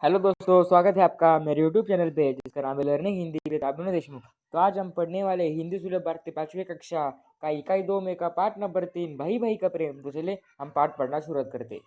Hello दोस्तों, स्वागत है आपका मेरे यूट्यूब चैनल पे जिसका नाम है लर्निंग हिंदी विद अभिनव देशमुख। तो आज हम पढ़ने वाले हिंदी सुलभ भारतीय 5वीं कक्षा का इकाई 2 में का पाठ नंबर 3 भाई भाई का प्रेम। तो चले हम पाठ पढ़ना शुरू करते।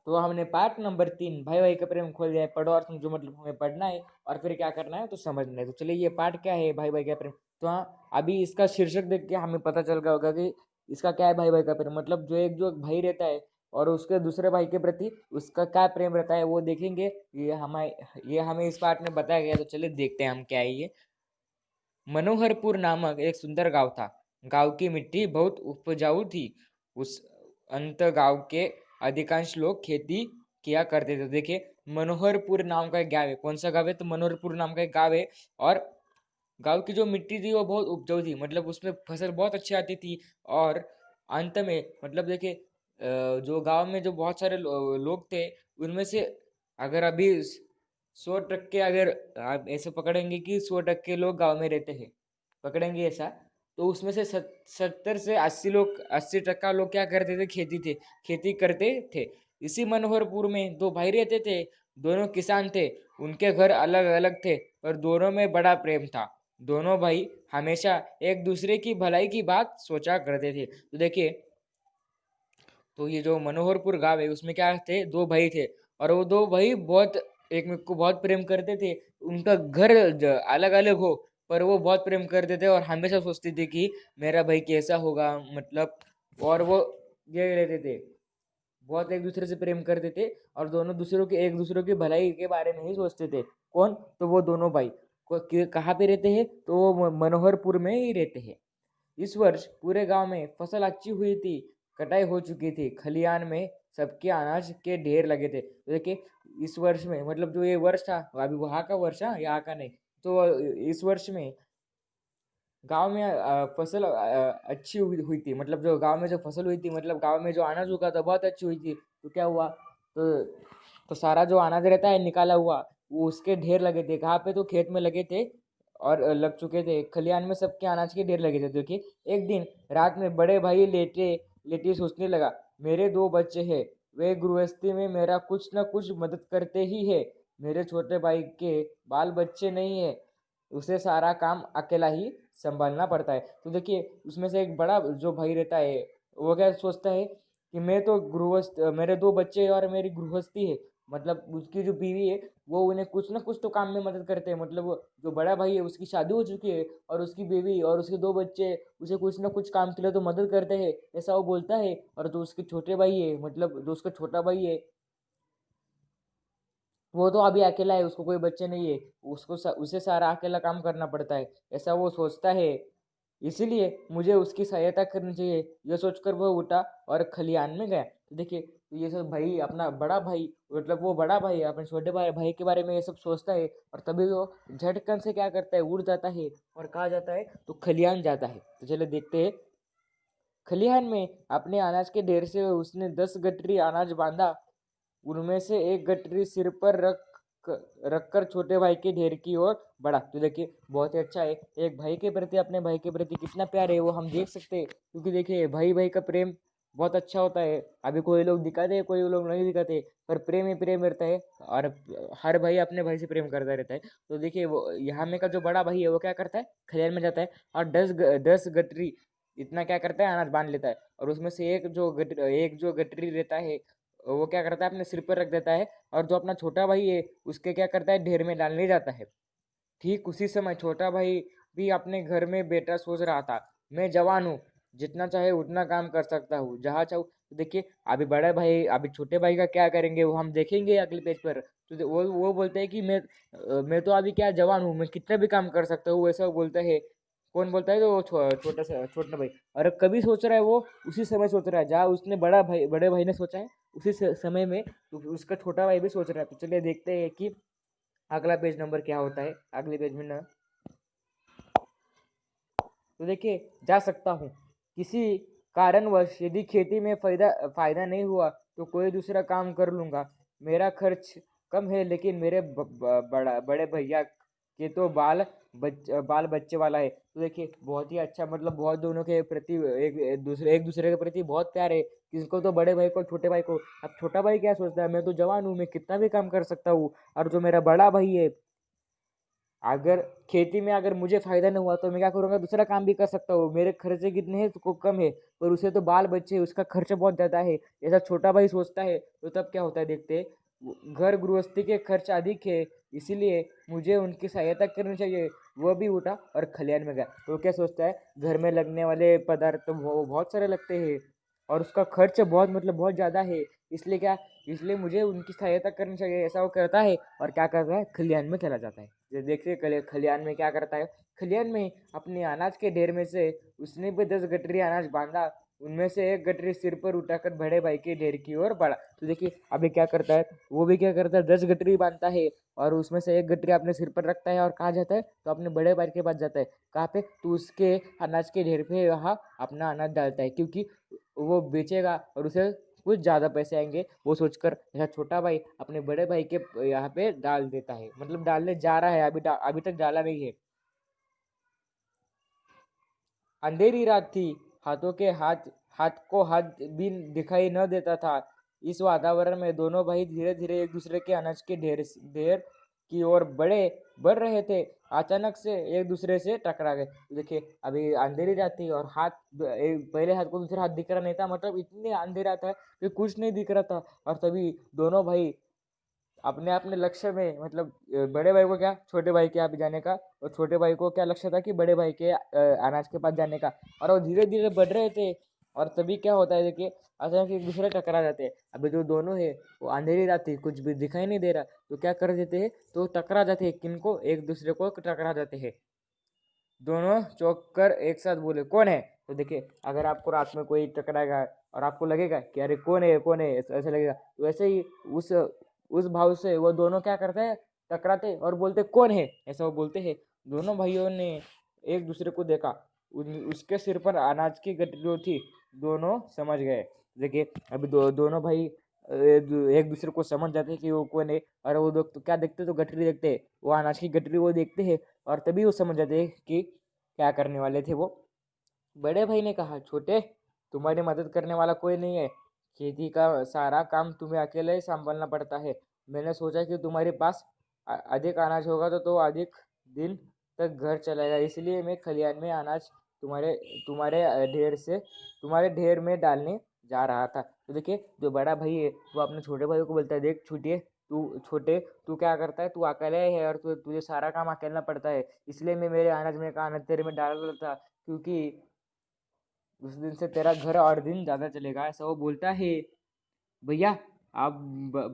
तो हमने पाठ नंबर 3 भाई भाई का प्रेम खोल दिया है। पढ़ो और समझो, मतलब हमें पढ़ना है और फिर क्या करना है तो समझना है। तो चलिए, ये पाठ क्या है भाई भाई का प्रेम। तो हाँ, अभी इसका शीर्षक देख के हमें पता चल गया होगा कि इसका क्या है भाई भाई का प्रेम। मतलब जो एक भाई रहता है और उसके दूसरे भाई के प्रति उसका क्या प्रेम रहता है वो देखेंगे। ये हमें इस पाठ में बताया गया। तो चलिए देखते हैं हम क्या है ये। मनोहरपुर नामक एक सुंदर गांव था। गांव की मिट्टी बहुत उपजाऊ थी। उस अंत गांव के अधिकांश लोग खेती किया करते थे। देखिए, मनोहरपुर नाम का एक गाँव है। कौन सा गाँव है? तो मनोहरपुर नाम का एक गाँव है। और गांव की जो मिट्टी थी वो बहुत उपजाऊ थी, मतलब उसमें फसल बहुत अच्छी आती थी। और अंत में मतलब देखिए, जो गांव में जो बहुत सारे लोग थे, उनमें से अगर अभी 100% अगर आप ऐसे पकड़ेंगे कि 100% लोग गांव में रहते हैं, पकड़ेंगे ऐसा, तो उसमें से 70 से 80 लोग 80% लोग क्या करते थे? खेती करते थे। इसी मनोहरपुर में दो भाई रहते थे। दोनों किसान थे। उनके घर अलग अलग थे, पर दोनों में बड़ा प्रेम था। दोनों भाई हमेशा एक दूसरे की भलाई की बात सोचा करते थे। तो देखिए, तो ये जो मनोहरपुर गांव है उसमें क्या थे? दो भाई थे। और वो दो भाई बहुत एक में को बहुत प्रेम करते थे। उनका घर अलग अलग हो, पर वो बहुत प्रेम करते थे और हमेशा सोचते थे कि मेरा भाई कैसा होगा, मतलब। और वो ये रहते थे, बहुत एक दूसरे से प्रेम करते थे और दोनों दूसरों के एक दूसरों की भलाई के बारे में ही सोचते थे। कौन? तो वो दोनों भाई कहाँ पे रहते हैं? तो वो मनोहरपुर में ही रहते हैं। इस वर्ष पूरे गांव में फसल अच्छी हुई थी। कटाई हो चुकी थी। खलियान में सबके अनाज के ढेर लगे थे। तो देखिए, इस वर्ष में मतलब जो ये वर्ष था, अभी वहाँ का वर्ष, हाँ, यहाँ का नहीं। तो इस वर्ष में गांव में फसल अच्छी हुई थी। मतलब जो गांव में जो फसल हुई थी, मतलब गांव में जो अनाज उगा था बहुत अच्छी हुई थी। तो क्या हुआ? तो तो सारा जो अनाज रहता है निकाला हुआ, वो उसके ढेर लगे थे। कहाँ पे? तो खेत में लगे थे और लग चुके थे। खलियान में सबके अनाज के ढेर लगे थे। देखिए, एक दिन रात में बड़े भाई लेटे लेटे सोचने लगा, मेरे दो बच्चे हैं, वे गृहस्थी में मेरा कुछ न कुछ मदद करते ही है। मेरे छोटे भाई के बाल बच्चे नहीं है, उसे सारा काम अकेला ही संभालना पड़ता है। तो देखिए, उसमें से एक बड़ा जो भाई रहता है, वो क्या सोचता है कि मैं तो गृहस्थ, मेरे दो बच्चे हैं और मेरी गृहस्थी है। मतलब उसकी जो बीवी है वो उन्हें कुछ ना कुछ तो काम में मदद करते हैं। मतलब जो बड़ा भाई है उसकी शादी हो चुकी है और उसकी बीवी और उसके दो बच्चे उसे कुछ ना कुछ काम के लिए तो मदद करते हैं, ऐसा वो बोलता है। और जो उसके छोटे भाई है, मतलब जो उसका छोटा भाई है, वो तो अभी अकेला है, उसको कोई बच्चे नहीं है। उसे सारा अकेला काम करना पड़ता है, ऐसा वो सोचता है। इसीलिए मुझे उसकी सहायता करनी चाहिए, यह सोचकर वह उठा और खलियान में गया। तो देखिए, तो ये सब भाई, अपना बड़ा भाई, मतलब वो बड़ा भाई अपने छोटे भाई भाई के बारे में ये सब सोचता है। और तभी वो झटकन से क्या करता है? उड़ जाता है। और कहाँ जाता है? तो खलियान जाता है। तो चले देखते हैं। खलिहान में अपने अनाज के ढेर से उसने 10 गठरी अनाज बांधा। उनमें से एक गठरी सिर पर रखकर छोटे भाई के ढेर की ओर बढ़ा। तो देखिए, बहुत ही अच्छा है। एक भाई के प्रति, अपने भाई के प्रति कितना प्यार है वो हम देख सकते हैं। क्योंकि देखिए, भाई भाई का प्रेम बहुत अच्छा होता है। अभी कोई लोग दिखाते हैं, कोई लोग नहीं दिखाते, पर प्रेम ही प्रेम रहता है। और हर भाई अपने भाई से प्रेम करता रहता है। तो देखिए, वो यहाँ में का जो बड़ा भाई है वो क्या करता है? खलिहान में जाता है और 10 गठरी इतना क्या करता है? अनाज बांध लेता है। और उसमें से एक जो गठरी रहता है वो क्या करता है? अपने सिर पर रख देता है। और जो अपना छोटा भाई है उसके क्या करता है? ढेर में डालने जाता है। ठीक उसी समय छोटा भाई भी अपने घर में बैठा सोच रहा था, मैं जवान हूँ, जितना चाहे उतना काम कर सकता हूँ, जहाँ चाहूँ। तो देखिए, अभी छोटे भाई का क्या करेंगे वो हम देखेंगे अगले पेज पर। तो वो बोलते हैं कि मैं तो अभी क्या जवान हूँ, मैं कितना भी काम कर सकता हूँ, वैसा वो बोलता है। कौन बोलता है? तो वो छोटा भाई। और कभी सोच रहा है वो, उसी समय सोच रहा है जहाँ उसने बड़े भाई ने सोचा है, उसी समय में तो उसका छोटा भाई भी सोच रहा है। तो चलिए देखते हैं कि अगला पेज नंबर क्या होता है। अगले पेज में ना, तो देखिए, जा सकता हूँ, किसी कारणवश यदि खेती में फायदा नहीं हुआ तो कोई दूसरा काम कर लूँगा। मेरा खर्च कम है, लेकिन मेरे बड़े भैया के तो बाल बाल बच्चे वाला है। तो देखिए बहुत ही अच्छा, मतलब बहुत दोनों के प्रति एक दूसरे के प्रति बहुत प्यार है। किसको तो बड़े भाई को, छोटे भाई को। अब छोटा भाई क्या सोचता है, मैं तो जवान हूँ, मैं कितना भी काम कर सकता हूँ। और जो मेरा बड़ा भाई है, अगर खेती में अगर मुझे फायदा नहीं हुआ तो मैं क्या करूंगा, दूसरा काम भी कर सकता हूँ। मेरे खर्चे कितने हैं तो कम है, पर उसे तो बाल बच्चे हैं, उसका खर्चा बहुत ज्यादा है। ऐसा छोटा भाई सोचता है। तो तब क्या होता है देखते हैं, घर गृहस्थी के खर्च अधिक है, इसीलिए मुझे उनकी सहायता करनी चाहिए। वो भी उठा और खलिहान में गया। तो क्या सोचता है, घर में लगने वाले पदार्थ तो वो बहुत सारे लगते हैं, और उसका खर्च बहुत, मतलब बहुत ज्यादा है। इसलिए क्या, इसलिए मुझे उनकी सहायता करनी चाहिए, ऐसा वो करता है। और क्या करता है, खलिहान में चला जाता है। ये देखिए खलिहान में क्या करता है, खलिहान में अपने अनाज के ढेर में से उसने भी 10 गठरी अनाज बांधा। उनमें से एक गठरी सिर पर उठाकर बड़े भाई के ढेर की ओर बढ़ा। तो देखिए अभी क्या करता है, वो भी क्या करता है, 10 गठरी बांधता है, और उसमें से एक गठरी अपने सिर पर रखता है, और कहाँ जाता है, तो अपने बड़े भाई के पास जाता है। कहाँ पे, तो उसके अनाज के ढेर पे वहाँ अपना अनाज डालता है, क्योंकि वो बेचेगा और उसे कुछ ज़्यादा पैसे आएंगे, वो सोचकर ऐसा छोटा भाई अपने बड़े भाई के यहाँ पे डाल देता है, मतलब डालने जा रहा है, अभी तक डाला नहीं है। अंधेरी रात थी, हाथों के हाथ हाथ को हाथ भी दिखाई न देता था। इस वातावरण में दोनों भाई धीरे धीरे एक दूसरे के अनाज के ढेर की ओर बढ़ रहे थे। अचानक से एक दूसरे से टकरा गए। देखिए अभी अंधेरी रात थी और पहले हाथ को दूसरा हाथ दिख रहा नहीं था, मतलब इतनी अंधेरा था कि कुछ नहीं दिख रहा था। और तभी दोनों भाई अपने अपने लक्ष्य में, मतलब बड़े भाई को क्या, छोटे भाई के यहाँ पे जाने का, और छोटे भाई को क्या लक्ष्य था कि बड़े भाई के अनाज के पास जाने का। और वो धीरे धीरे बढ़ रहे थे। और तभी क्या होता है देखिए, अचानक एक दूसरे टकरा जाते हैं। अभी जो दोनों है, वो अंधेरी रात थी, कुछ भी दिखाई नहीं दे रहा, तो क्या कर देते हैं, तो टकरा जाते हैं, किनको, एक दूसरे को टकरा जाते हैं। दोनों चौंक कर एक साथ बोले, कौन है। तो देखिए अगर आपको रात में कोई टकराएगा और आपको लगेगा कि अरे कौन है कौन है, ऐसा लगेगा, तो वैसे ही उस भाव से वो दोनों क्या करते हैं, टकराते और बोलते कौन है, ऐसा वो बोलते हैं। दोनों भाइयों ने एक दूसरे को देखा, उसके सिर पर अनाज की गठरी थी। दोनों समझ गए। देखिए अभी दोनों भाई एक दूसरे को समझ जाते हैं कि वो कौन है। और वो लोग तो क्या देखते, तो गठरी देखते हैं, वो अनाज की गठरी वो देखते हैं। और तभी वो समझ जाते हैं कि क्या करने वाले थे वो। बड़े भाई ने कहा, छोटे, तुम्हारी मदद करने वाला कोई नहीं है, खेती का सारा काम तुम्हें अकेले ही संभालना पड़ता है। मैंने सोचा कि तुम्हारे पास अधिक अनाज होगा तो अधिक दिन तक घर चलेगा, इसलिए मैं खलिहान में अनाज तुम्हारे तुम्हारे तुम्हारे ढेर में डालने जा रहा था। तो देखिए जो बड़ा भाई है, वो अपने छोटे भाई को बोलता है, देख छूटिए, छोटे, तू क्या करता है, तू अकेले है और तुझे सारा काम अकेलना पड़ता है, इसलिए मैं मेरे अनाज में का अनाज तेरे में डाल रहा था, क्योंकि उस दिन से तेरा घर और दिन ज्यादा चलेगा, ऐसा वो बोलता है। भैया, आप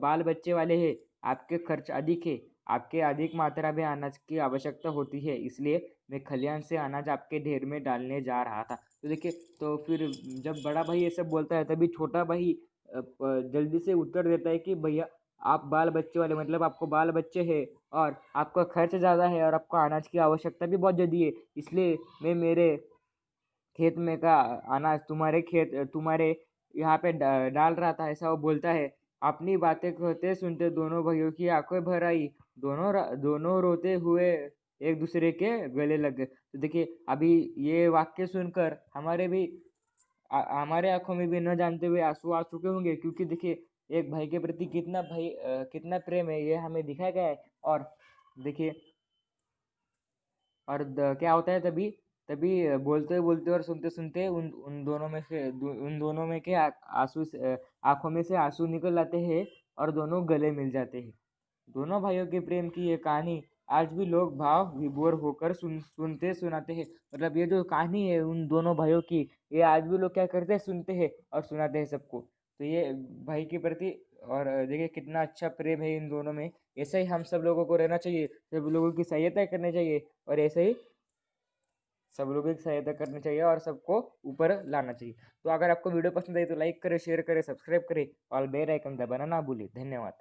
बाल बच्चे वाले हैं, आपके खर्च अधिक है, आपके अधिक मात्रा में अनाज की आवश्यकता होती है, इसलिए मैं खलिहान से अनाज आपके ढेर में डालने जा रहा था। तो देखिए, तो फिर जब बड़ा भाई ये सब बोलता है, तभी छोटा भाई जल्दी से उत्तर देता है कि भैया, आप बाल बच्चे वाले, मतलब आपको बाल बच्चे हैं, और आपका खर्च ज़्यादा है, और आपको अनाज की आवश्यकता भी बहुत ज़्यादा है, इसलिए मैं मेरे खेत में का अनाज तुम्हारे यहाँ पे डाल रहा था, ऐसा वो बोलता है। अपनी बातें कहते सुनते दोनों भाइयों की आंखें भर आई। दोनों रोते हुए एक दूसरे के गले लग गए। तो देखिए अभी ये वाक्य सुनकर हमारे आंखों में भी न जानते हुए आंसू आ चुके होंगे, क्योंकि देखिए एक भाई के प्रति कितना प्रेम है, ये हमें दिखाया गया है। और देखिए, और क्या होता है तभी, तभी बोलते बोलते और सुनते सुनते उन दोनों में के आंखों में से आंसू निकल आते हैं, और दोनों गले मिल जाते हैं। दोनों भाइयों के प्रेम की ये कहानी आज भी लोग भाव विभोर होकर सुनते सुनाते हैं। मतलब ये जो कहानी है उन दोनों भाइयों की, ये आज भी लोग क्या करते हैं, सुनते हैं और सुनाते हैं सबको। तो ये भाई के प्रति, और देखिए कितना अच्छा प्रेम है इन दोनों में। ऐसे ही हम सब लोगों को रहना चाहिए, सब लोगों की सहायता करनी चाहिए, और ऐसे ही सब लोगों की सहायता करनी चाहिए, और सबको ऊपर लाना चाहिए। तो अगर आपको वीडियो पसंद आई तो लाइक करें, शेयर करें, सब्सक्राइब करें, और बेल आइकन दबाना ना भूलें। धन्यवाद।